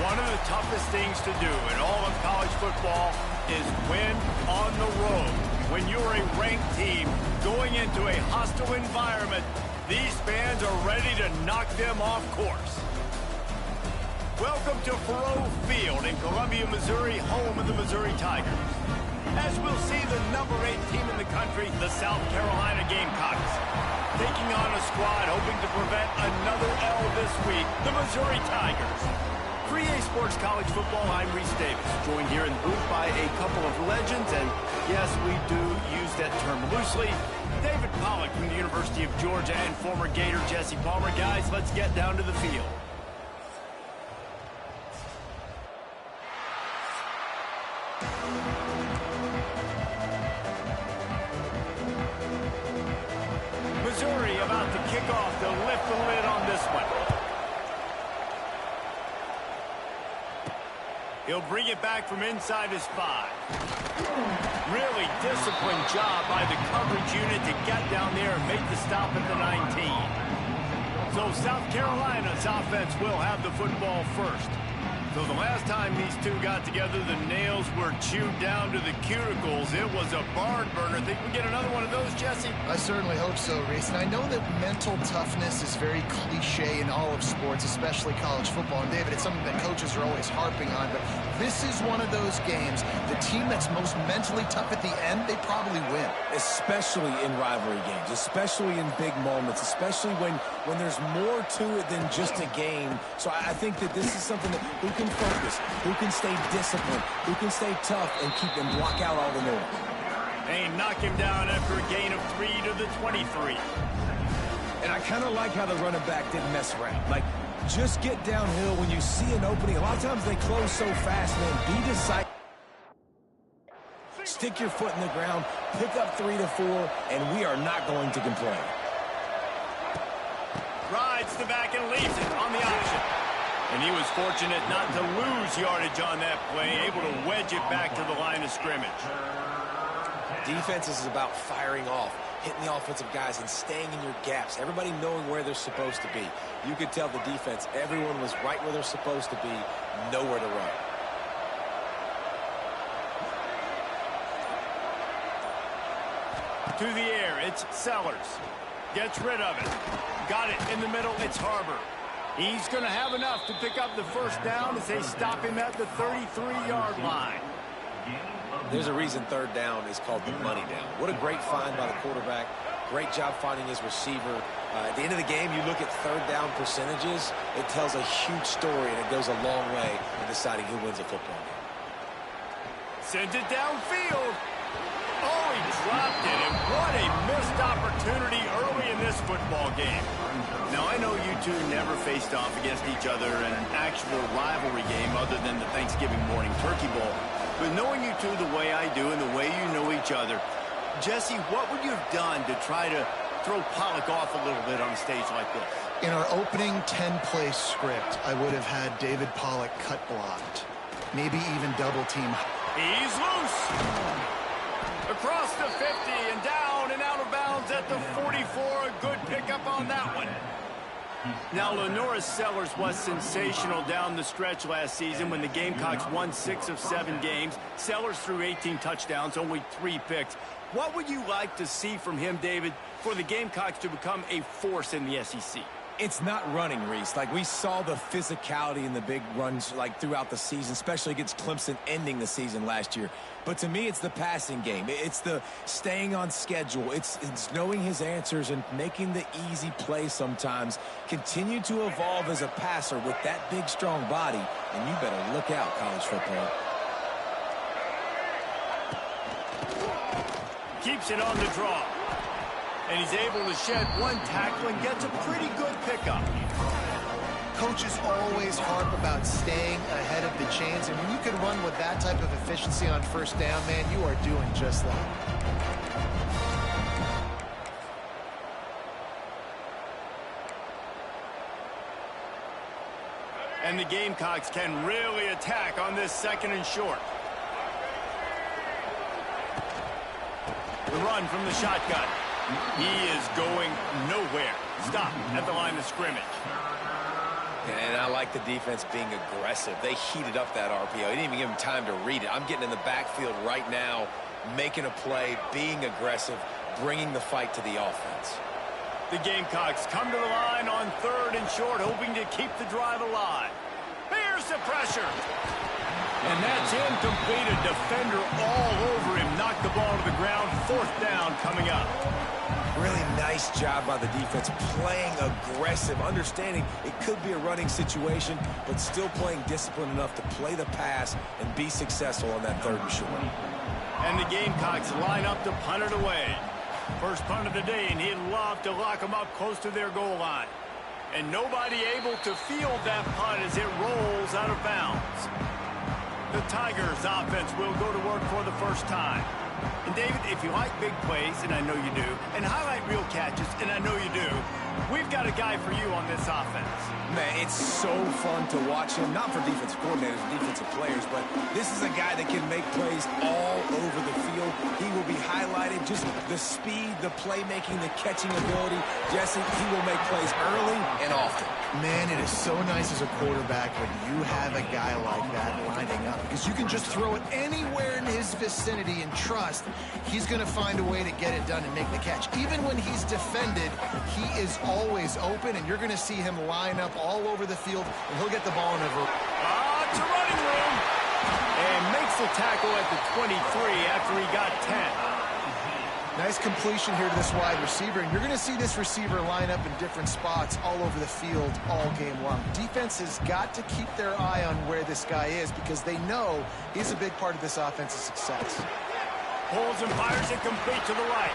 One of the toughest things to do in all of college football is win on the road. When you're a ranked team going into a hostile environment, these fans are ready to knock them off course. Welcome to Faurot Field in Columbia, Missouri, home of the Missouri Tigers. As we'll see the number 8 team in the country, the South Carolina Gamecocks, taking on a squad hoping to prevent another L this week, the Missouri Tigers. For EA Sports College Football, I'm Reese Davis, joined here in the booth by a couple of legends, and yes, we do use that term loosely. David Pollack from the University of Georgia and former Gator Jesse Palmer. Guys, let's get down to the field. Missouri about to kick off. They'll lift the lid on this one. He'll bring it back from inside his 5. Really disciplined job by the coverage unit to get down there and make the stop at the 19. So South Carolina's offense will have the football first. So the last time these two got together, the nails were chewed down to the cuticles. It was a barn burner. Think we get another one of those, Jesse? I certainly hope so, Reese. And I know that mental toughness is very cliche in all of sports, especially college football. And David, it's something that coaches are always harping on. But this is one of those games. The team that's most mentally tough at the end, they probably win. Especially in rivalry games, especially in big moments, especially when there's more to it than just a game. So I think that this is something that who can focus, who can stay disciplined, who can stay tough and keep them block out all the noise. They knock him down after a gain of 3 to the 23. And I kind of like how the running back didn't mess around. Like, just get downhill when you see an opening. A lot of times they close so fast, man. Be decisive. Stick your foot in the ground, pick up 3 to 4, and we are not going to complain. Rides the back and leaves it on the option. And he was fortunate not to lose yardage on that play, able to wedge it back to the line of scrimmage. Defense is about firing off, hitting the offensive guys and staying in your gaps. Everybody knowing where they're supposed to be. You could tell the defense, everyone was right where they're supposed to be, nowhere to run. To the air, it's Sellers. Gets rid of it. Got it in the middle, it's Harbor. He's going to have enough to pick up the first down as they stop him at the 33-yard line. There's a reason third down is called the money down. What a great find by the quarterback. Great job finding his receiver. At the end of the game, you look at third down percentages. It tells a huge story, and it goes a long way in deciding who wins a football game. Sends it downfield. Oh, he dropped it, and what a missed opportunity early in this football game. Now, I know you two never faced off against each other in an actual rivalry game other than the Thanksgiving morning turkey bowl. But knowing you two the way I do and the way you know each other, Jesse, what would you have done to try to throw Pollack off a little bit on a stage like this? In our opening 10-play script, I would have had David Pollack cut blocked. Maybe even double team. He's loose. Across the 50 and down and out of bounds at the 44. A good pickup on that one. Now, Lenoris Sellers was sensational down the stretch last season when the Gamecocks won 6 of 7 games. Sellers threw 18 touchdowns, only 3 picks. What would you like to see from him, David, for the Gamecocks to become a force in the SEC? It's not running, Reese. Like, we saw the physicality in the big runs, like, throughout the season, especially against Clemson ending the season last year. But to me, it's the passing game. It's the staying on schedule. It's knowing his answers and making the easy play sometimes. Continue to evolve as a passer with that big, strong body, and you better look out, college football. Keeps it on the draw. And he's able to shed one tackle and gets a pretty good pickup. Coaches always harp about staying ahead of the chains, and when you can run with that type of efficiency on first down, man, you are doing just that. And the Gamecocks can really attack on this 2nd and short. The run from the shotgun. He is going nowhere. Stop at the line of scrimmage. And I like the defense being aggressive. They heated up that RPO. They didn't even give him time to read it. I'm getting in the backfield right now, making a play, being aggressive, bringing the fight to the offense. The Gamecocks come to the line on 3rd and short, hoping to keep the drive alive. Here's the pressure. And that's incomplete. A defender all over him. Knocked the ball to the ground. 4th down coming up. Really nice job by the defense, playing aggressive, understanding it could be a running situation, but still playing disciplined enough to play the pass and be successful on that 3rd and short. And the Gamecocks line up to punt it away. First punt of the day, and he'd love to lock them up close to their goal line. And nobody able to field that punt as it rolls out of bounds. The Tigers offense will go to work for the first time. And David, if you like big plays, and I know you do, and highlight real catches, and I know you do, we've got a guy for you on this offense. Man, it's so fun to watch him, not for defensive coordinators, defensive players, but this is a guy that can make plays all over the field. He will be highlighted, just the speed, the playmaking, the catching ability. Jesse, he will make plays early and often. Man, it is so nice as a quarterback when you have a guy like that lining up, because you can just throw it anywhere in his vicinity and trust he's going to find a way to get it done and make the catch. Even when he's defended, he is always open, and you're going to see him line up all over the field, and he'll get the ball in over. To running room. And makes the tackle at the 23 after he got 10. Nice completion here to this wide receiver, and you're going to see this receiver line up in different spots all over the field all game long. Defense has got to keep their eye on where this guy is, because they know he's a big part of this offense's success. Pulls and fires it complete to the right.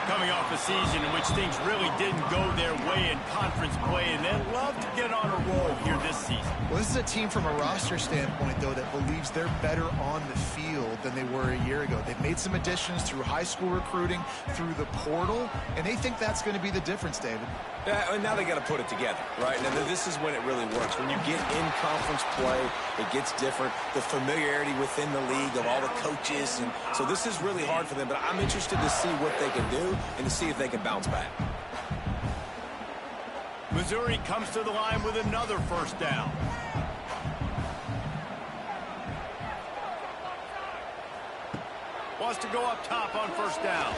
Coming off a season in which things really didn't go their way in conference play, and they'd love to get on a roll here this season. Well, this is a team from a roster standpoint, though, that believes they're better on the field than they were a year ago. They've made some additions through high school recruiting, through the portal, and they think that's going to be the difference, David. Yeah, and now they got to put it together, right? And this is when it really works. When you get in conference play, it gets different. The familiarity within the league of all the coaches, and so this is really hard for them. But I'm interested to see what they can do and to see if they can bounce back. Missouri comes to the line with another 1st down. Wants to go up top on 1st down.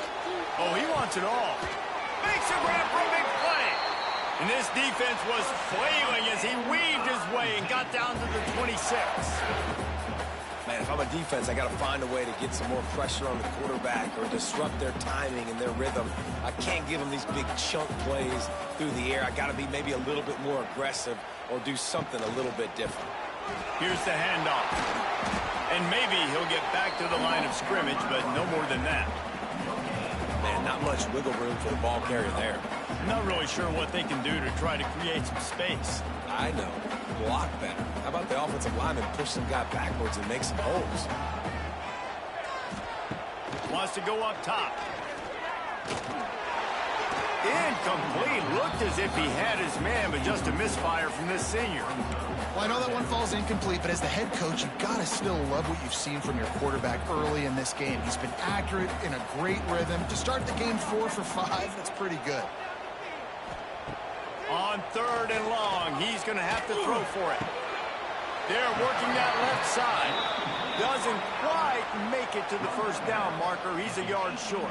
Oh, he wants it all. Makes a grab for a big play. And this defense was flailing as he weaved his way and got down to the 26. Man, if I'm a defense, I got to find a way to get some more pressure on the quarterback or disrupt their timing and their rhythm. I can't give them these big chunk plays through the air. I got to be maybe a little bit more aggressive or do something a little bit different. Here's the handoff. And maybe he'll get back to the line of scrimmage, but no more than that. Man, not much wiggle room for the ball carrier there. Not really sure what they can do to try to create some space. I know. Block better. How about the offensive lineman push some guy backwards and make some holes? Wants to go up top. Incomplete. Looked as if he had his man, but just a misfire from this senior. Well, I know that one falls incomplete, but as the head coach, you've got to still love what you've seen from your quarterback early in this game. He's been accurate, in a great rhythm. To start the game 4 for 5, that's pretty good. On 3rd and long, he's going to have to throw for it. They're working that left side. Doesn't quite make it to the 1st down marker. He's a yard short.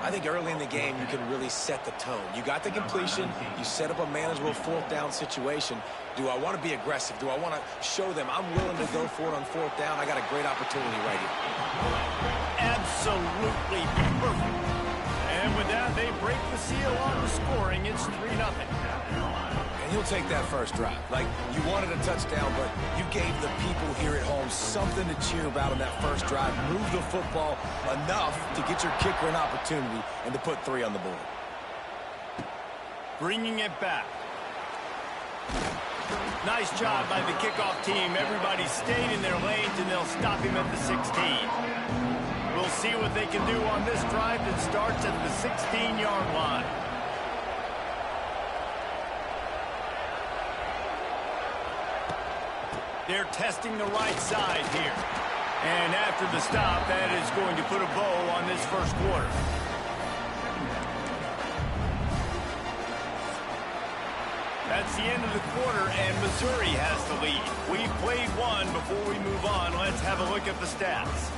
I think early in the game, you can really set the tone. You got the completion. You set up a manageable 4th down situation. Do I want to be aggressive? Do I want to show them I'm willing to go for it on 4th down? I got a great opportunity right here. Absolutely perfect. And with that, they break the seal on the scoring. It's 3-0. And he'll take that first drive. Like, you wanted a touchdown, but you gave the people here at home something to cheer about on that first drive. Move the football enough to get your kicker an opportunity and to put 3 on the board. Bringing it back. Nice job by the kickoff team. Everybody stayed in their lanes, and they'll stop him at the 16. We'll see what they can do on this drive that starts at the 16-yard line. They're testing the right side here. And after the stop, that is going to put a bow on this first quarter. That's the end of the quarter, and Missouri has the lead. We've played one. Before we move on, let's have a look at the stats.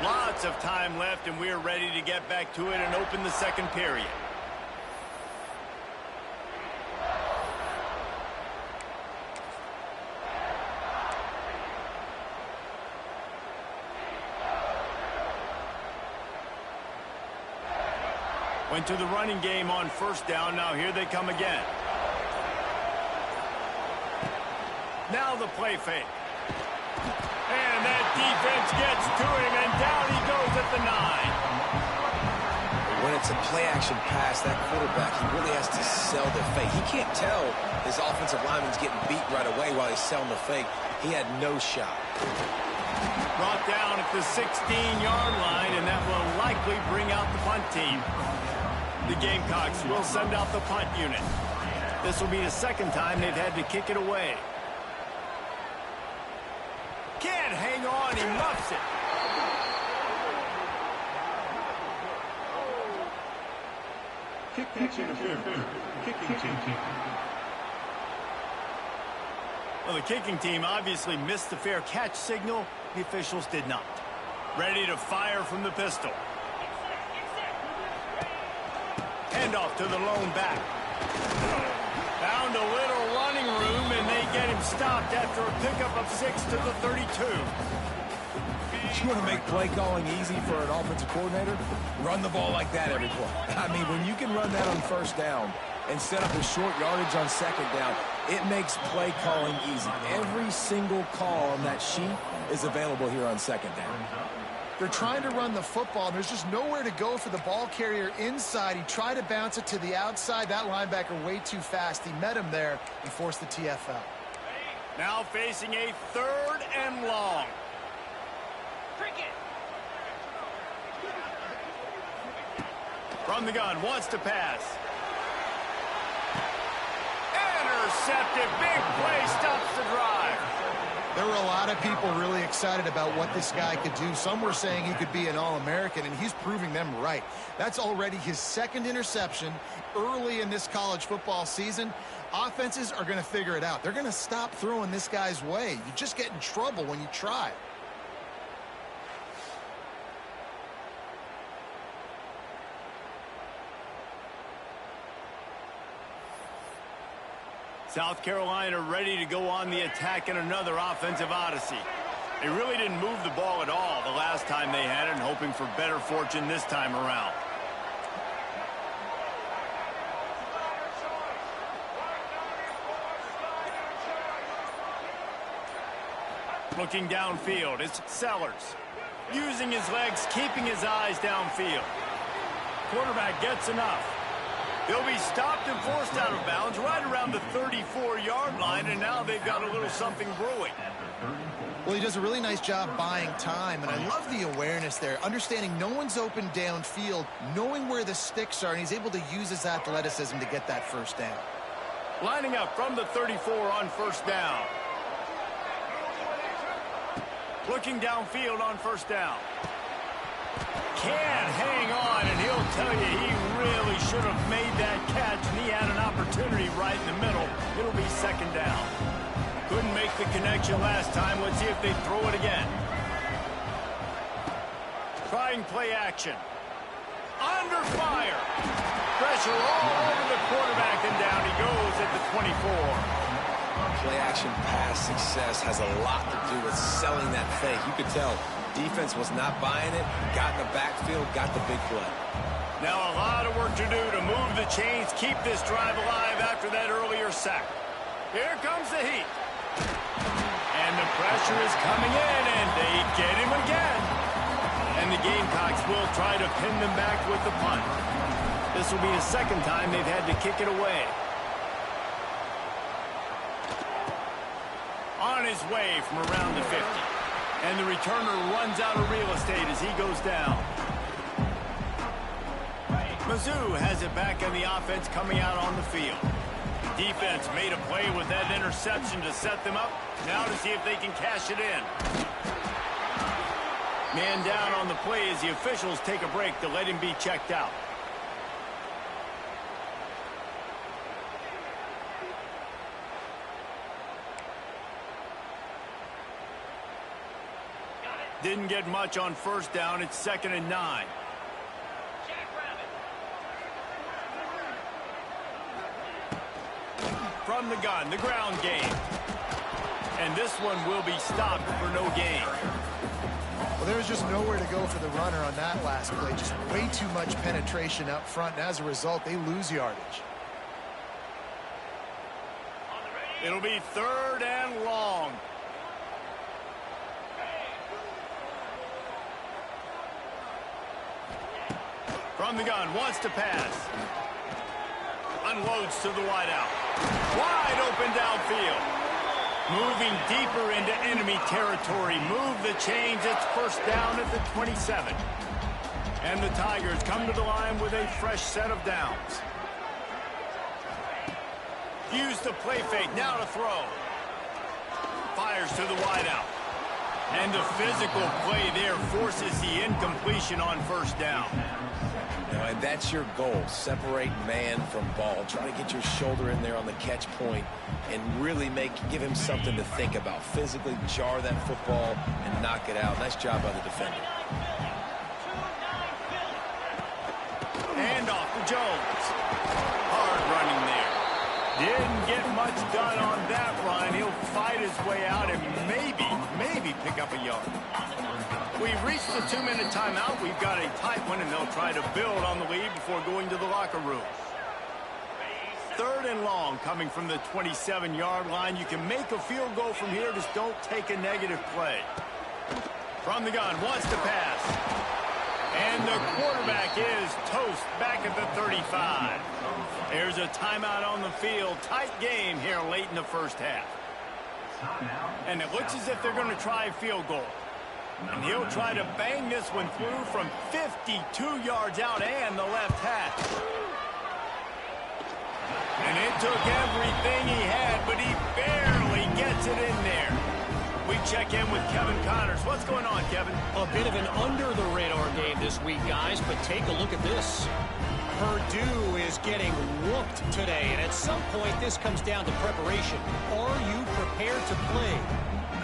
Lots of time left, and we're ready to get back to it and open the second period. Went to the running game on first down. Now here they come again. Now the play fake. And that defense gets to him, and down he goes at the 9. When it's a play-action pass, that quarterback, he really has to sell the fake. He can't tell his offensive lineman's getting beat right away while he's selling the fake. He had no shot. Brought down at the 16-yard line, and that will likely bring out the punt team. The Gamecocks will send out the punt unit. This will be the second time they've had to kick it away. Can't hang on, he muffs it. Well, the kicking team obviously missed the fair catch signal. The officials did not. Ready to fire from the pistol. Handoff to the lone back. Found a little running room, and they get him stopped after a pickup of 6 to the 32. You want to make play calling easy for an offensive coordinator? Run the ball like that every play. I mean, when you can run that on first down and set up a short yardage on second down, it makes play calling easy. Every single call on that sheet is available here on second down. They're trying to run the football. There's just nowhere to go for the ball carrier inside. He tried to bounce it to the outside. That linebacker way too fast. He met him there and forced the TFL. Now facing a 3rd and long. From the gun, wants to pass. Intercepted. Big play, stops the drive. There were a lot of people really excited about what this guy could do. Some were saying he could be an All-American, and he's proving them right. That's already his 2nd interception early in this college football season. Offenses are going to figure it out. They're going to stop throwing this guy's way. You just get in trouble when you try. South Carolina ready to go on the attack in another offensive odyssey. They really didn't move the ball at all the last time they had it, and hoping for better fortune this time around. Looking downfield, it's Sellers. Using his legs, keeping his eyes downfield. Quarterback gets enough. They'll be stopped and forced out of bounds right around the 34-yard line, and now they've got a little something brewing. Well, he does a really nice job buying time, and I love the awareness there, understanding no one's open downfield, knowing where the sticks are, and he's able to use his athleticism to get that first down. Lining up from the 34 on first down. Looking downfield on first down. Can't hang on, and he'll tell you he really should have made that catch, and he had an opportunity right in the middle. It'll be second down. Couldn't make the connection last time. Let's see if they throw it again. Trying play action. Under fire. Pressure all over the quarterback, and down he goes at the 24. Play-action pass success has a lot to do with selling that fake. You could tell defense was not buying it, got in the backfield, got the big play. Now a lot of work to do to move the chains, keep this drive alive after that earlier sack. Here comes the heat. And the pressure is coming in, and they get him again. And the Gamecocks will try to pin them back with the punt. This will be the second time they've had to kick it away. On his way from around the 50. And the returner runs out of real estate as he goes down. Mizzou has it back on the offense coming out on the field. Defense made a play with that interception to set them up. Now to see if they can cash it in. Man down on the play as the officials take a break to let him be checked out. Didn't get much on first down. It's 2nd and 9. From the gun, the ground game. And this one will be stopped for no gain. Well, there was just nowhere to go for the runner on that last play. Just way too much penetration up front, and as a result, they lose yardage. It'll be 3rd and long. From the gun, wants to pass. Unloads to the wideout. Wide open downfield. Moving deeper into enemy territory. Move the chains. It's 1st down at the 27. And the Tigers come to the line with a fresh set of downs. Use the play fake. Now to throw. Fires to the wideout. And the physical play there forces the incompletion on 1st down. And that's your goal. Separate man from ball. Try to get your shoulder in there on the catch point and really give him something to think about. Physically jar that football and knock it out. Nice job by the defender. And off to Jones. Hard running there. Didn't get much done on that run. He'll fight his way out and maybe pick up a yard. We've reached the 2-minute timeout. We've got a tight one, and they'll try to build on the lead before going to the locker room. 3rd and long coming from the 27-yard line. You can make a field goal from here. Just don't take a negative play. From the gun, wants to pass. And the quarterback is toast back at the 35. There's a timeout on the field. Tight game here late in the 1st half. And it looks as if they're going to try a field goal. And he'll try to bang this one through from 52 yards out and the left hash. And it took everything he had, but he barely gets it in there. We check in with Kevin Connors. What's going on, Kevin? A bit of an under-the-radar game this week, guys, but take a look at this. Purdue is getting whooped today, and at some point this comes down to preparation. Are you prepared to play?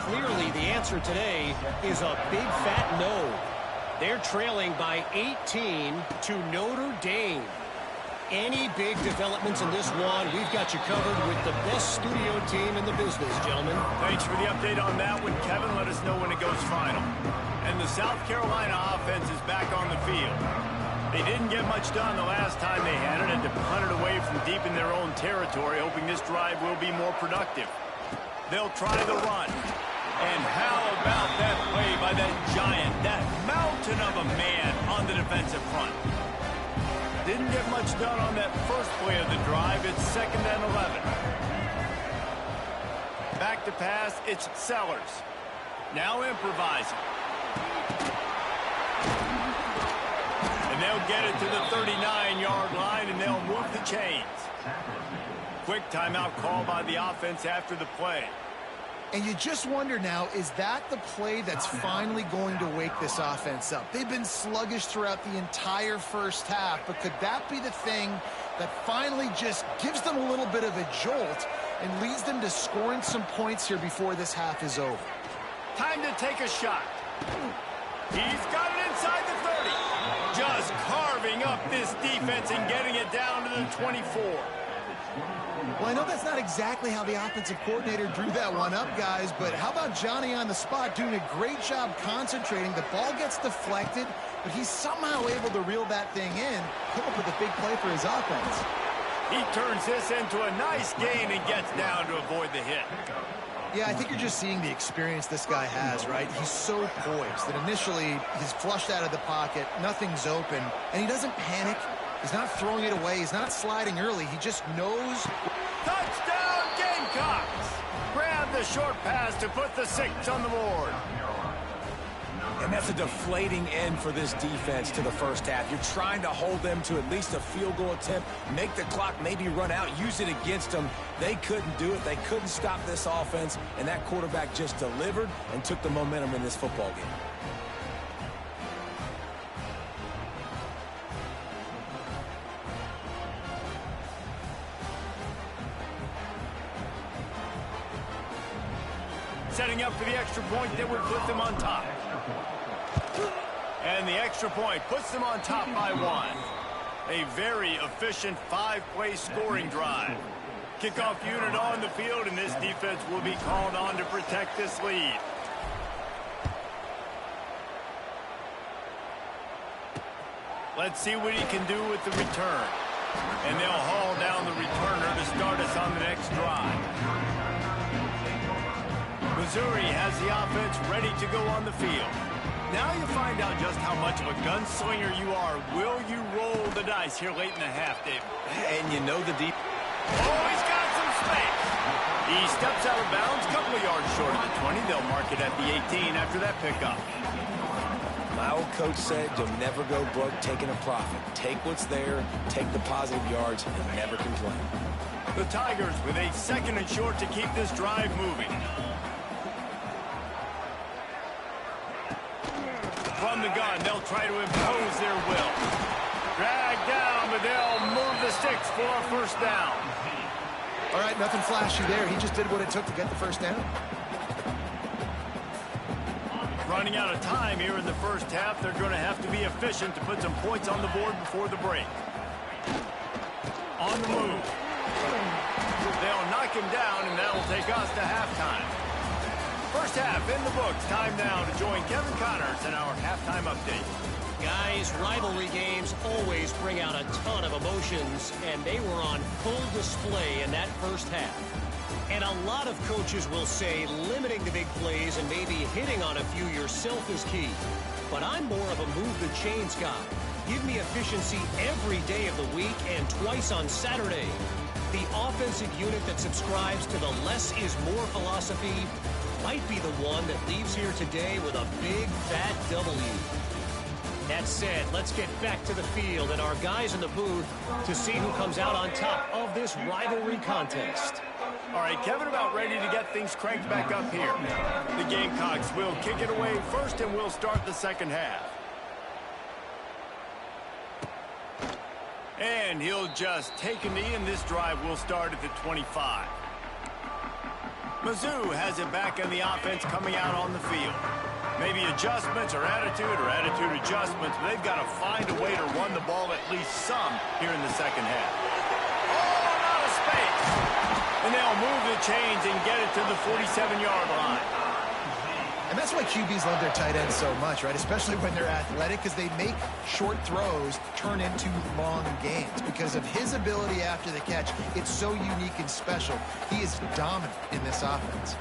Clearly, the answer today is a big fat no. They're trailing by 18 to Notre Dame. Any big developments in this one, we've got you covered with the best studio team in the business, gentlemen. Thanks for the update on that one, Kevin. Let us know when it goes final. And the South Carolina offense is back on the field. They didn't get much done the last time they had it and to punt it away from deep in their own territory, hoping this drive will be more productive. They'll try the run. And how about that play by that giant, that mountain of a man on the defensive front? Didn't get much done on that first play of the drive. It's 2nd and 11. Back to pass, it's Sellers. Now improvising. And they'll get it to the 39-yard line, and they'll move the chains. Quick timeout call by the offense after the play. And you just wonder now, is that the play that's finally going to wake this offense up? They've been sluggish throughout the entire 1st half, but could that be the thing that finally just gives them a little bit of a jolt and leads them to scoring some points here before this half is over? Time to take a shot. He's got it inside the 30. Just carving up this defense and getting it down to the 24. Well, I know that's not exactly how the offensive coordinator drew that one up, guys, but how about Johnny on the spot doing a great job concentrating? The ball gets deflected, but he's somehow able to reel that thing in, come up with a big play for his offense. He turns this into a nice gain and gets down to avoid the hit. Yeah, I think you're just seeing the experience this guy has, right? He's so poised that initially he's flushed out of the pocket, nothing's open, and he doesn't panic. He's not throwing it away. He's not sliding early. He just knows. Touchdown, Gamecocks! Grab the short pass to put the 6 on the board. And that's a deflating end for this defense to the 1st half. You're trying to hold them to at least a field goal attempt, make the clock maybe run out, use it against them. They couldn't do it. They couldn't stop this offense, and that quarterback just delivered and took the momentum in this football game. Setting up for the extra point that would put them on top. And the extra point puts them on top by 1. A very efficient 5-play scoring drive. Kickoff unit on the field, and this defense will be called on to protect this lead. Let's see what he can do with the return. And they'll haul down the returner to start us on the next drive. Missouri has the offense ready to go on the field. Now you find out just how much of a gunslinger you are. Will you roll the dice here late in the half, Dave? And you know the deep. Oh, he's got some space. He steps out of bounds, a couple of yards short of the 20. They'll mark it at the 18 after that pickup. My old coach said you'll never go broke taking a profit. Take what's there, take the positive yards, and never complain. The Tigers with a 2nd and short to keep this drive moving. From the gun, they'll try to impose their will. Drag down, but they'll move the sticks for a first down. All right, nothing flashy there. He just did what it took to get the first down. Running out of time here in the first half. They're going to have to be efficient to put some points on the board before the break. On the move. They'll knock him down, and that'll take us to halftime. First half in the books. Time now to join Kevin Connors in our halftime update. Guys, rivalry games always bring out a ton of emotions, and they were on full display in that first half. And a lot of coaches will say limiting the big plays and maybe hitting on a few yourself is key. But I'm more of a move the chains guy. Give me efficiency every day of the week and twice on Saturday. The offensive unit that subscribes to the less is more philosophy might be the one that leaves here today with a big fat W. That said, let's get back to the field and our guys in the booth to see who comes out on top of this rivalry contest. All right, Kevin, about ready to get things cranked back up here. The Gamecocks will kick it away first, and we'll start the second half. And he'll just take a knee, and this drive will start at the 25. Mizzou has it back in the offense coming out on the field. Maybe adjustments or attitude adjustments, but they've got to find a way to run the ball at least some here in the second half. Oh, out of space. And they'll move the chains and get it to the 47-yard line. And that's why QBs love their tight ends so much, right? Especially when they're athletic, because they make short throws turn into long gains. Because of his ability after the catch, it's so unique and special. He is dominant in this offense.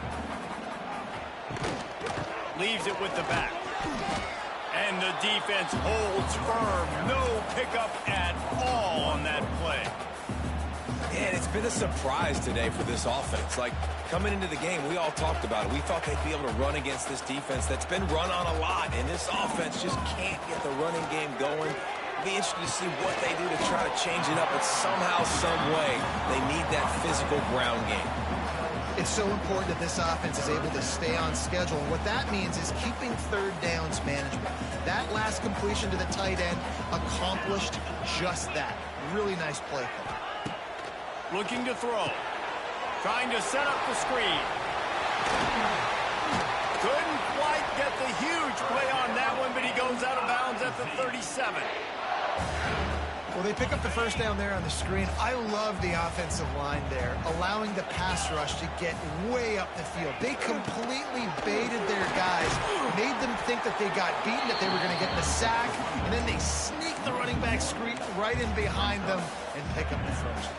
Leaves it with the back. And the defense holds firm. No pickup at all on that play. And it's been a surprise today for this offense. Like, coming into the game, we all talked about it. We thought they'd be able to run against this defense that's been run on a lot, and this offense just can't get the running game going. Be interested to see what they do to try to change it up, but somehow, some way, they need that physical ground game. It's so important that this offense is able to stay on schedule, and what that means is keeping third downs management. That last completion to the tight end accomplished just that. Really nice play call. Looking to throw. Trying to set up the screen. Couldn't quite get the huge play on that one, but he goes out of bounds at the 37. Well, they pick up the first down there on the screen. I love the offensive line there, allowing the pass rush to get way up the field. They completely baited their guys, made them think that they got beaten, that they were going to get the sack, and then they sneak the running back screen right in behind them and pick up the first.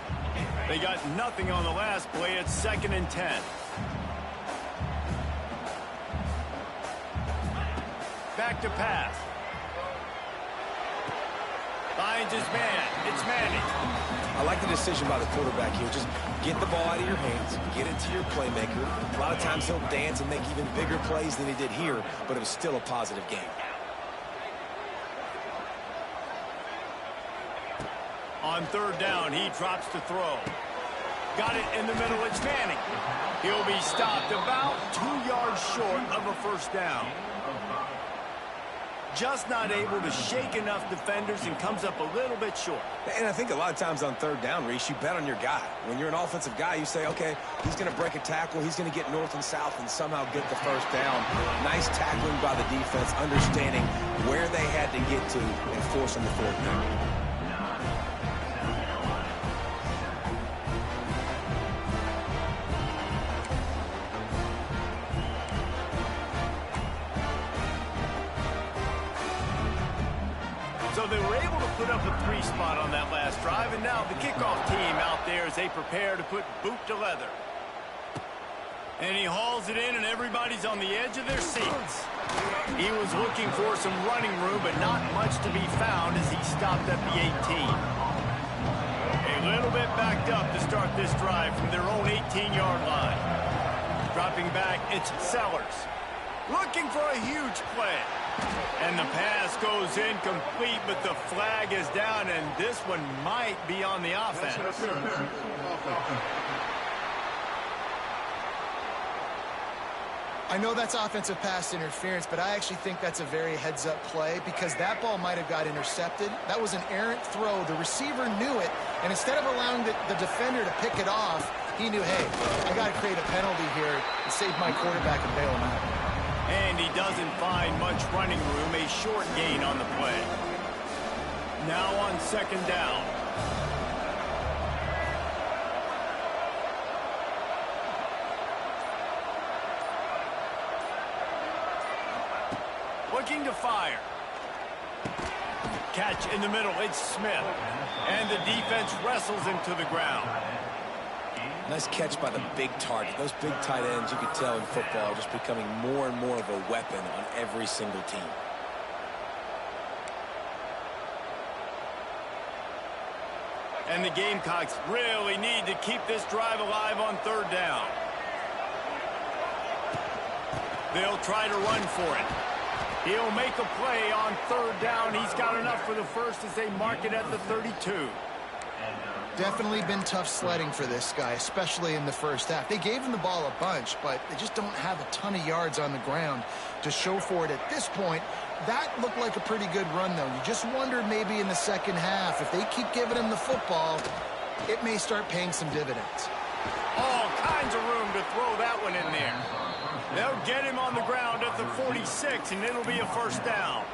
They got nothing on the last play. It's 2nd and 10. Back to pass. Finds his man. It's Manning. I like the decision by the quarterback here. Just get the ball out of your hands, get it to your playmaker. A lot of times he'll dance and make even bigger plays than he did here, but it was still a positive game. On third down, he drops to throw. Got it in the middle. It's Manning. He'll be stopped about 2 yards short of a first down. just not able to shake enough defenders and comes up a little bit short. And I think a lot of times on third down, Reese, you bet on your guy. When you're an offensive guy, you say, okay, he's going to break a tackle, he's going to get north and south and somehow get the first down. Nice tackling by the defense, understanding where they had to get to and forcing the fourth down. So they were able to put up a 3 spot on that last drive, and now the kickoff team out there as they prepare to put boot to leather. And he hauls it in, and everybody's on the edge of their seats. He was looking for some running room, but not much to be found as he stopped at the 18. A little bit backed up to start this drive from their own 18-yard line. Dropping back, it's Sellers. Looking for a huge play. And the pass goes incomplete, but the flag is down, and this one might be on the offense. I know that's offensive pass interference, but I actually think that's a very heads-up play because that ball might have got intercepted. That was an errant throw. The receiver knew it, and instead of allowing the defender to pick it off, he knew, hey, I got to create a penalty here and save my quarterback and bail him out. And he doesn't find much running room, a short gain on the play. Now on second down. Looking to fire. Catch in the middle, it's Smith. And the defense wrestles him to the ground. Nice catch by the big target. Those big tight ends, you could tell in football, are just becoming more and more of a weapon on every single team. And the Gamecocks really need to keep this drive alive on third down. They'll try to run for it. He'll make a play on third down. He's got enough for the first as they mark it at the 32. Definitely been tough sledding for this guy, especially in the first half. They gave him the ball a bunch, but they just don't have a ton of yards on the ground to show for it at this point. That looked like a pretty good run, though. You just wonder maybe in the second half, if they keep giving him the football, it may start paying some dividends. All kinds of room to throw that one in there. They'll get him on the ground at the 46, and it'll be a first down.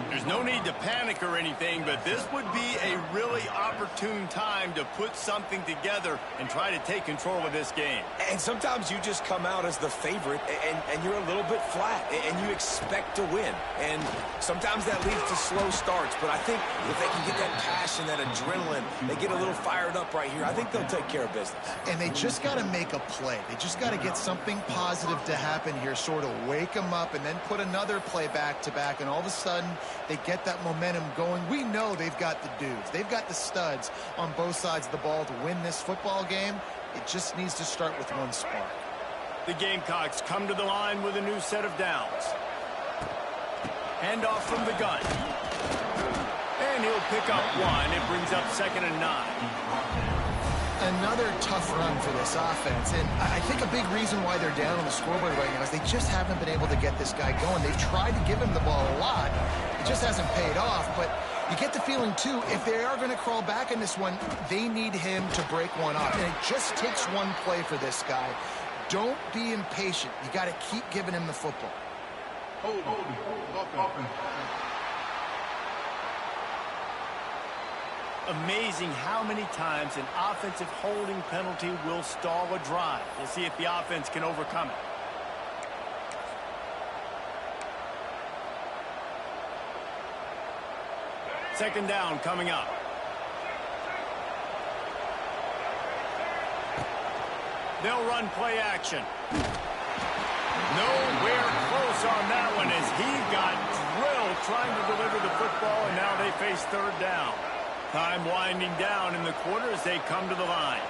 There's no need to panic or anything, but this would be a really opportune time to put something together and try to take control of this game. And sometimes you just come out as the favorite, and you're a little bit flat, and you expect to win. And sometimes that leads to slow starts, but I think if they can get that passion, that adrenaline, they get a little fired up right here, I think they'll take care of business. And they just got to make a play. They just got to get something positive to happen here, sort of wake them up, and then put another play back-to-back, and all of a sudden they get that momentum going. We know they've got the dudes. They've got the studs on both sides of the ball to win this football game. It just needs to start with one spark. The Gamecocks come to the line with a new set of downs. Handoff from the gun. And he'll pick up one. It brings up 2nd and 9. Another tough run for this offense, and I think a big reason why they're down on the scoreboard right now is they just haven't been able to get this guy going. They've tried to give him the ball a lot. It just hasn't paid off, but you get the feeling, too, if they are going to crawl back in this one, they need him to break one off, and it just takes one play for this guy. Don't be impatient. You got to keep giving him the football. Amazing how many times an offensive holding penalty will stall a drive. We'll see if the offense can overcome it. Second down coming up. They'll run play action. Nowhere close on that one as he got drilled trying to deliver the football, and now they face third down. Time winding down in the quarter as they come to the line.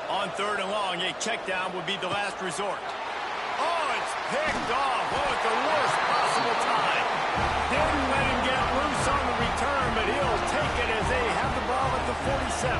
On third and long, a check down would be the last resort. Oh, it's picked off. Oh, at the worst possible time. Didn't let him get loose on the return, but he'll take it as they have the ball at the 47.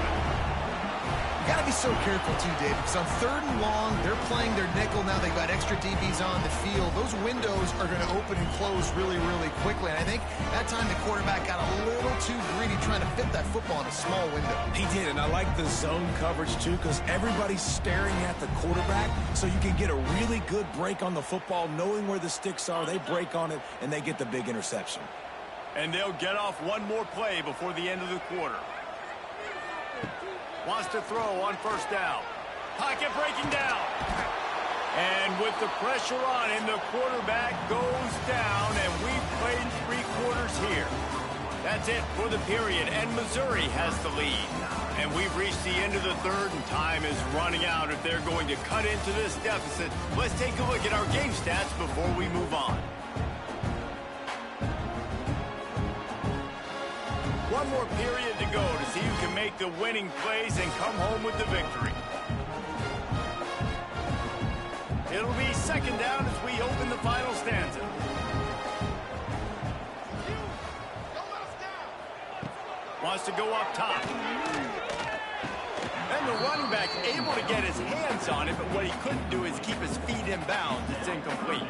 You got to be so careful, too, Dave, because on 3rd and long, they're playing their nickel. Now they've got extra DBs on the field. Those windows are going to open and close really, really quickly. And I think that time the quarterback got a little too greedy trying to fit that football in a small window. He did, and I like the zone coverage, too, because everybody's staring at the quarterback, so you can get a really good break on the football, knowing where the sticks are. They break on it, and they get the big interception. And they'll get off one more play before the end of the quarter. Wants to throw on 1st down. Pocket breaking down. And with the pressure on him, the quarterback goes down, and we've played 3 quarters here. That's it for the period, and Missouri has the lead. And we've reached the end of the 3rd, and time is running out if they're going to cut into this deficit. Let's take a look at our game stats before we move on. One more period to go to see who can make the winning plays and come home with the victory. It'll be 2nd down as we open the final stanza. Wants to go up top. And the running back able to get his hands on it, but what he couldn't do is keep his feet in bounds. It's incomplete.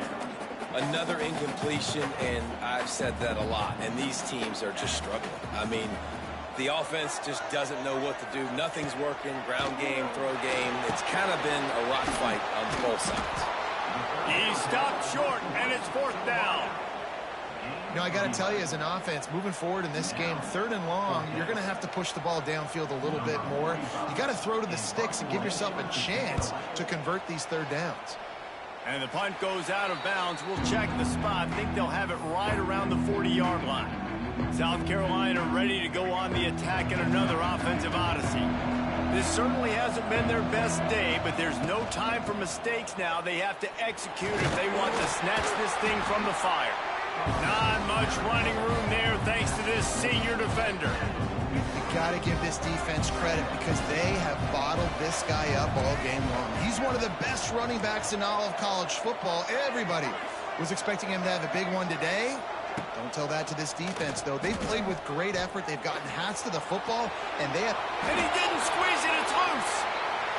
Another incompletion, and I've said that a lot, and these teams are just struggling. I mean, the offense just doesn't know what to do. Nothing's working, ground game, throw game. It's kind of been a rock fight on both sides. He stopped short, and it's 4th down. You know, I got to tell you, as an offense, moving forward in this game, 3rd and long, you're going to have to push the ball downfield a little bit more. You got to throw to the sticks and give yourself a chance to convert these 3rd downs. And the punt goes out of bounds. We'll check the spot. Think they'll have it right around the 40-yard line. South Carolina ready to go on the attack in another offensive odyssey. This certainly hasn't been their best day, but there's no time for mistakes now. They have to execute if they want to snatch this thing from the fire. Not much running room there thanks to this senior defender. Got to give this defense credit because they have bottled this guy up all game long. He's one of the best running backs in all of college football. Everybody was expecting him to have a big one today. Don't tell that to this defense, though. They've played with great effort. They've gotten hats to the football, and they have... And he didn't squeeze it. It's loose.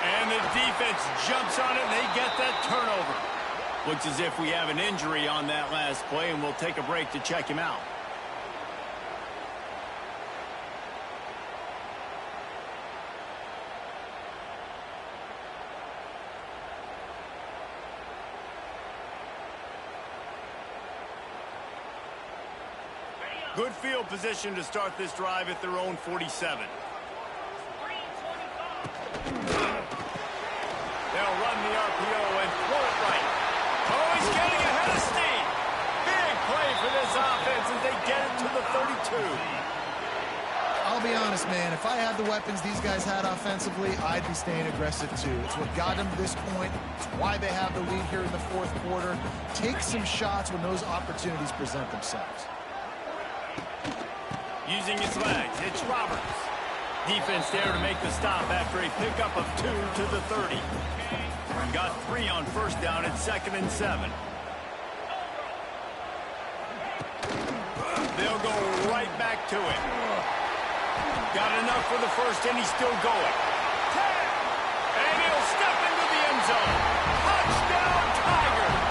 And the defense jumps on it, and they get that turnover. Looks as if we have an injury on that last play, and we'll take a break to check him out. Good field position to start this drive at their own 47. They'll run the RPO and throw it right. Oh, he's getting ahead of steam. Big play for this offense as they get it to the 32. I'll be honest, man. If I had the weapons these guys had offensively, I'd be staying aggressive too. It's what got them to this point. It's why they have the lead here in the 4th quarter. Take some shots when those opportunities present themselves. Using his legs, it's Roberts. Defense there to make the stop after a pickup of 2 to the 30. Got 3 on 1st down. It's 2nd and 7. They'll go right back to it. Got enough for the first, and he's still going. And he'll step into the end zone. Touchdown, Tigers!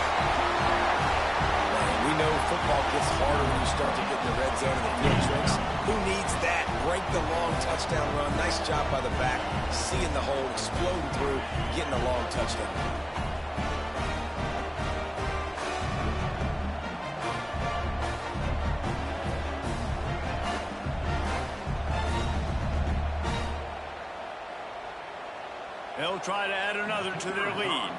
We know football gets harder when you start to get in the red zone and the field tricks. Who needs that? Break the long touchdown run. Nice job by the back. Seeing the hole, exploding through, getting a long touchdown. They'll try to add another to their lead.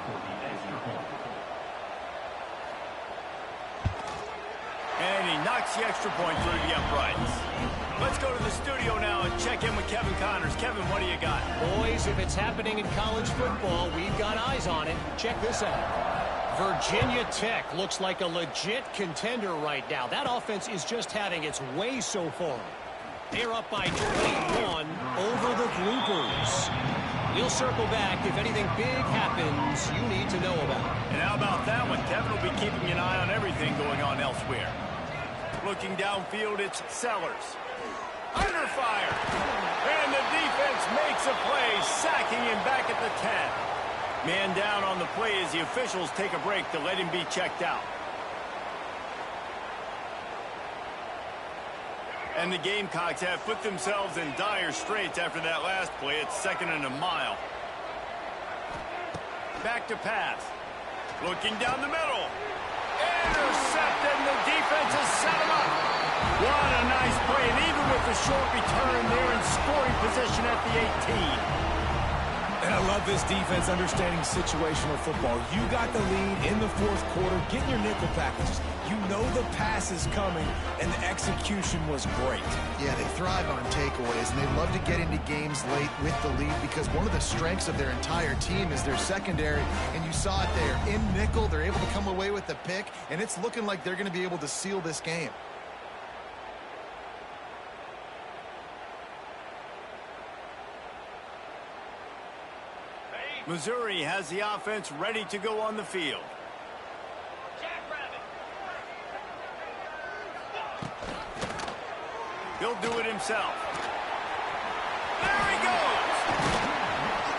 And he knocks the extra point through the uprights. Let's go to the studio now and check in with Kevin Connors. Kevin, what do you got? Boys, if it's happening in college football, we've got eyes on it. Check this out. Virginia Tech looks like a legit contender right now. That offense is just having its way so far. They're up by 21 over the Groupers. We'll circle back if anything big happens you need to know about. And how about that one? Kevin will be keeping an eye on everything going on elsewhere. Looking downfield, it's Sellers. Under fire. And the defense makes a play, sacking him back at the 10. Man down on the play as the officials take a break to let him be checked out. And the Gamecocks have put themselves in dire straits after that last play. It's 2nd and a mile. Back to pass. Looking down the middle. Intercepted, and the defense has set him up. What a nice play, and even with the short return, they're in scoring position at the 18. And I love this defense understanding situational football. You got the lead in the 4th quarter. Get your nickel packages. You know the pass is coming, and the execution was great. Yeah, they thrive on takeaways, and they love to get into games late with the lead because one of the strengths of their entire team is their secondary, and you saw it there. In nickel, they're able to come away with the pick, and it's looking like they're going to be able to seal this game. Missouri has the offense ready to go on the field. He'll do it himself. There he goes!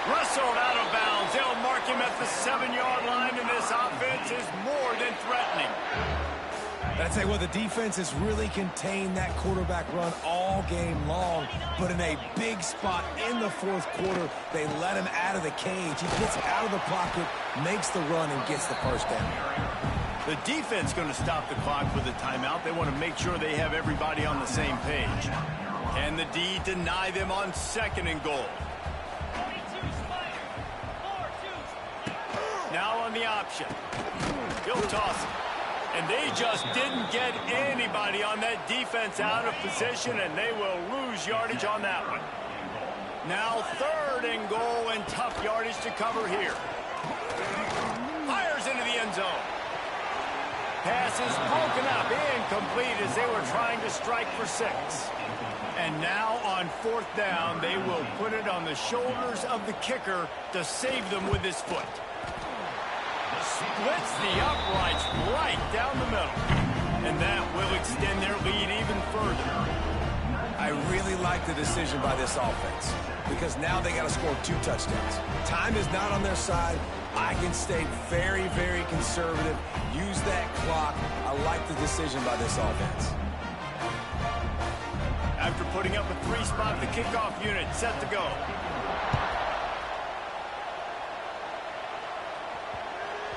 Wrestled out of bounds. They'll mark him at the 7-yard line, and this offense is more than threatening. I'd say, well, the defense has really contained that quarterback run all game long, but in a big spot in the 4th quarter, they let him out of the cage. He gets out of the pocket, makes the run, and gets the first down. The defense going to stop the clock with a timeout. They want to make sure they have everybody on the same page. Can the D deny them on 2nd and goal? Now on the option. He'll toss it. And they just didn't get anybody on that defense out of position, and they will lose yardage on that one. Now 3rd and goal, and tough yardage to cover here. Fires into the end zone. Pass is broken up, incomplete as they were trying to strike for 6. And now on 4th down, they will put it on the shoulders of the kicker to save them with his foot. Splits the uprights right down the middle. And that will extend their lead even further. I really like the decision by this offense because now they got to score 2 touchdowns. Time is not on their side. I can stay very, very conservative. Use that clock. I like the decision by this offense. After putting up a 3-spot, the kickoff unit set to go.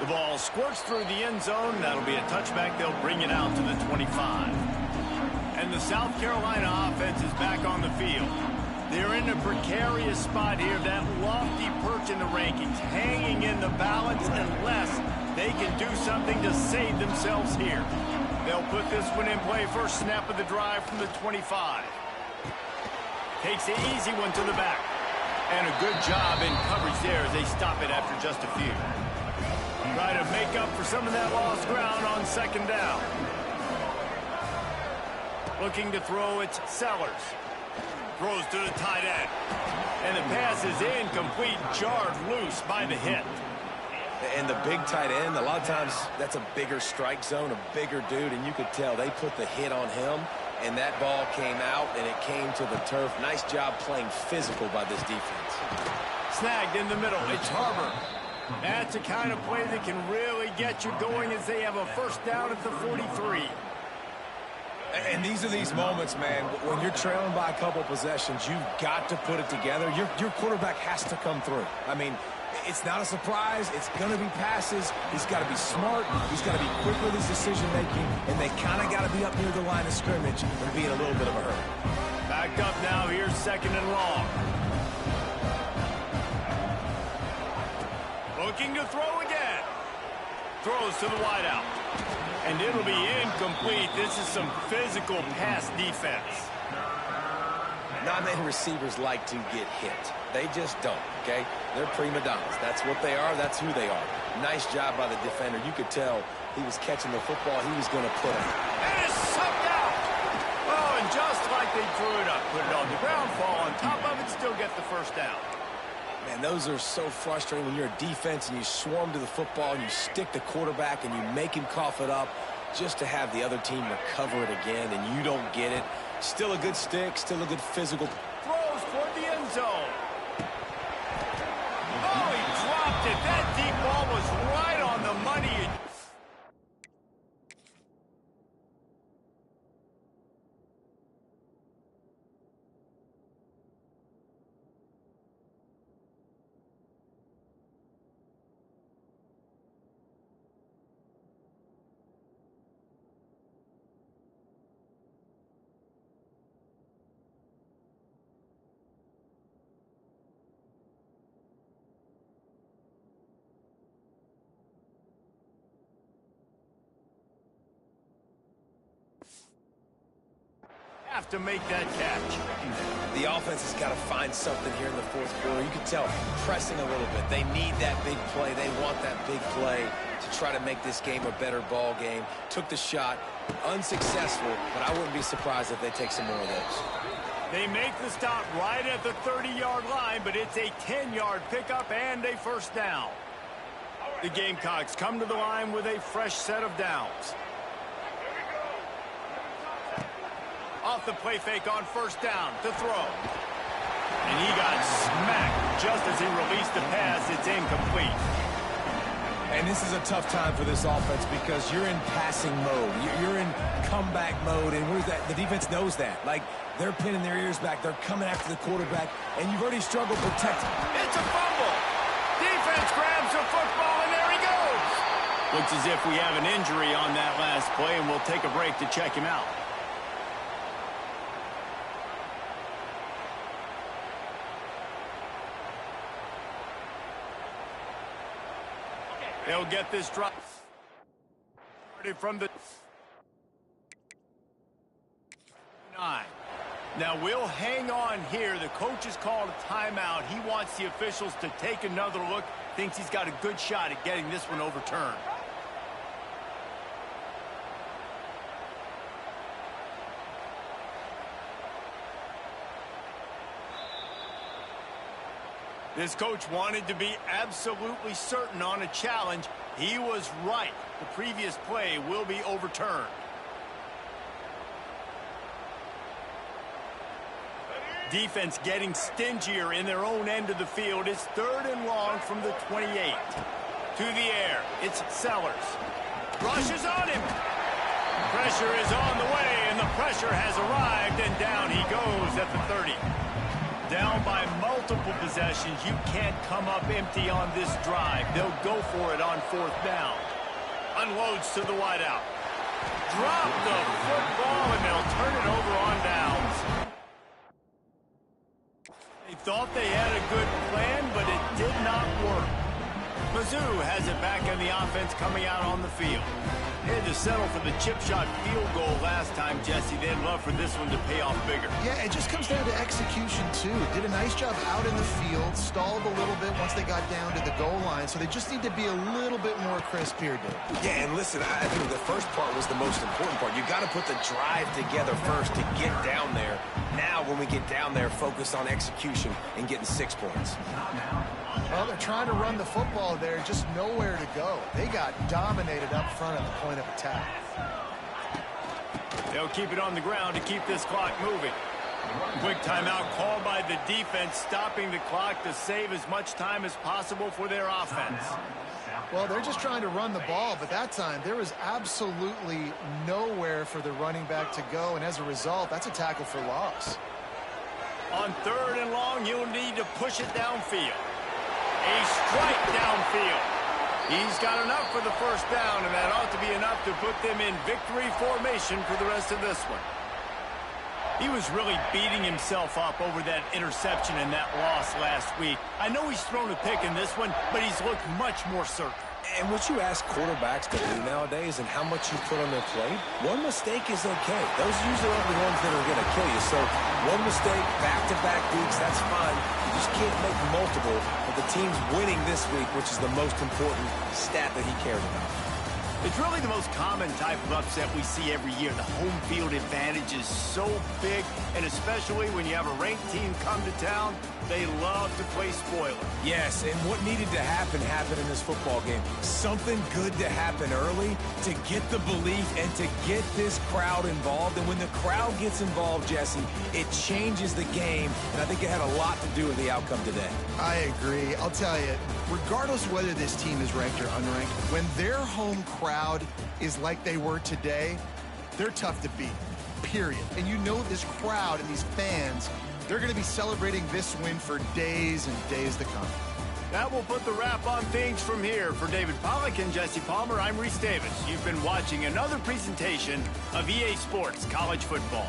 The ball squirts through the end zone. That'll be a touchback. They'll bring it out to the 25. And the South Carolina offense is back on the field. They're in a precarious spot here, that lofty perch in the rankings, hanging in the balance unless they can do something to save themselves here. They'll put this one in play. First snap of the drive from the 25. Takes the easy one to the back. And a good job in coverage there as they stop it after just a few. Try to make up for some of that lost ground on 2nd down. Looking to throw, it's Sellers. Throws to the tight end. And the pass is incomplete, jarred loose by the hit. And the big tight end, a lot of times that's a bigger strike zone, a bigger dude, and you could tell they put the hit on him, and that ball came out, and it came to the turf. Nice job playing physical by this defense. Snagged in the middle, it's Harbor. That's the kind of play that can really get you going as they have a first down at the 43. And these are these moments, man, when you're trailing by a couple possessions, you've got to put it together. Your quarterback has to come through. I mean, it's not a surprise. It's going to be passes. He's got to be smart. He's got to be quick with his decision-making, and they kind of got to be up near the line of scrimmage and be in a little bit of a hurry. Back up now. Here's 2nd and long. Looking to throw again. Throws to the wideout. And it'll be incomplete. This is some physical pass defense. Not many receivers like to get hit. They just don't, okay? They're prima donnas. That's what they are. That's who they are. Nice job by the defender. You could tell he was catching the football. He was going to put it. And it's sucked out. Oh, and just like they drew it up, put it on the ground, fall on top of it, still get the first down. Man, those are so frustrating when you're a defense and you swarm to the football and you stick the quarterback and you make him cough it up just to have the other team recover it again and you don't get it. Still a good stick, still a good physical. Throws toward the end end zone. Oh, he dropped it. That deep ball was right on the money. Have to make that catch. The offense has got to find something here in the fourth quarter. You can tell, pressing a little bit. They need that big play. They want that big play to try to make this game a better ball game. Took the shot, unsuccessful, but I wouldn't be surprised if they take some more of those. They make the stop right at the 30-yard line, but it's a 10-yard pickup and a first down. The Gamecocks come to the line with a fresh set of downs. Off the play fake on first down to throw. And he got smacked just as he released the pass. It's incomplete. And this is a tough time for this offense because you're in passing mode. You're in comeback mode, and what is that? The defense knows that. Like, they're pinning their ears back. They're coming after the quarterback, and you've already struggled protecting. It's a fumble. Defense grabs the football, and there he goes. Looks as if we have an injury on that last play, and we'll take a break to check him out. They'll get this drop from the 9. Now we'll hang on here. The coach has called a timeout. He wants the officials to take another look. Thinks he's got a good shot at getting this one overturned. This coach wanted to be absolutely certain on a challenge. He was right. The previous play will be overturned. Defense getting stingier in their own end of the field. It's 3rd and long from the 28. To the air. It's Sellers. Rushes on him. Pressure is on the way, and the pressure has arrived, and down he goes at the 30. Down by multiple possessions. You can't come up empty on this drive. They'll go for it on 4th down. Unloads to the wideout. Drop the football, and they'll turn it over on downs. They thought they had a good plan, but it did not work. Mizzou has it back in the offense coming out on the field. They had to settle for the chip shot field goal last time, Jesse. They'd love for this one to pay off bigger. Yeah, it just comes down to execution, too. Did a nice job out in the field, stalled a little bit once they got down to the goal line, so they just need to be a little bit more crisp here, Dave. Yeah, and listen, I think the first part was the most important part. You got to put the drive together first to get down there. Now, when we get down there, focus on execution and getting 6 points. Well, they're trying to run the football there, just nowhere to go. They got dominated up front at the point of attack. They'll keep it on the ground to keep this clock moving. Quick timeout called by the defense, stopping the clock to save as much time as possible for their offense. Well, they're just trying to run the ball, but that time there was absolutely nowhere for the running back to go, and as a result, that's a tackle for loss. On 3rd and long, you'll need to push it downfield. A strike downfield. He's got enough for the first down, and that ought to be enough to put them in victory formation for the rest of this one. He was really beating himself up over that interception and that loss last week. I know he's thrown a pick in this one, but he's looked much more certain. And what you ask quarterbacks to do nowadays and how much you put on their plate, one mistake is okay. Those usually aren't the ones that are going to kill you. So one mistake, back-to-back weeks, that's fine. You just can't make multiple. But the team's winning this week, which is the most important stat that he cares about. It's really the most common type of upset we see every year. The home field advantage is so big, and especially when you have a ranked team come to town, they love to play spoiler. Yes, and what needed to happen happened in this football game. Something good to happen early to get the belief and to get this crowd involved. And when the crowd gets involved, Jesse, it changes the game, and I think it had a lot to do with the outcome today. I agree. I'll tell you, regardless of whether this team is ranked or unranked, when their home crowd is like they were today, they're tough to beat, period. And you know this crowd and these fans, they're going to be celebrating this win for days and days to come. That will put the wrap on things from here. For David Pollack and Jesse Palmer, I'm Reese Davis. You've been watching another presentation of EA Sports College Football.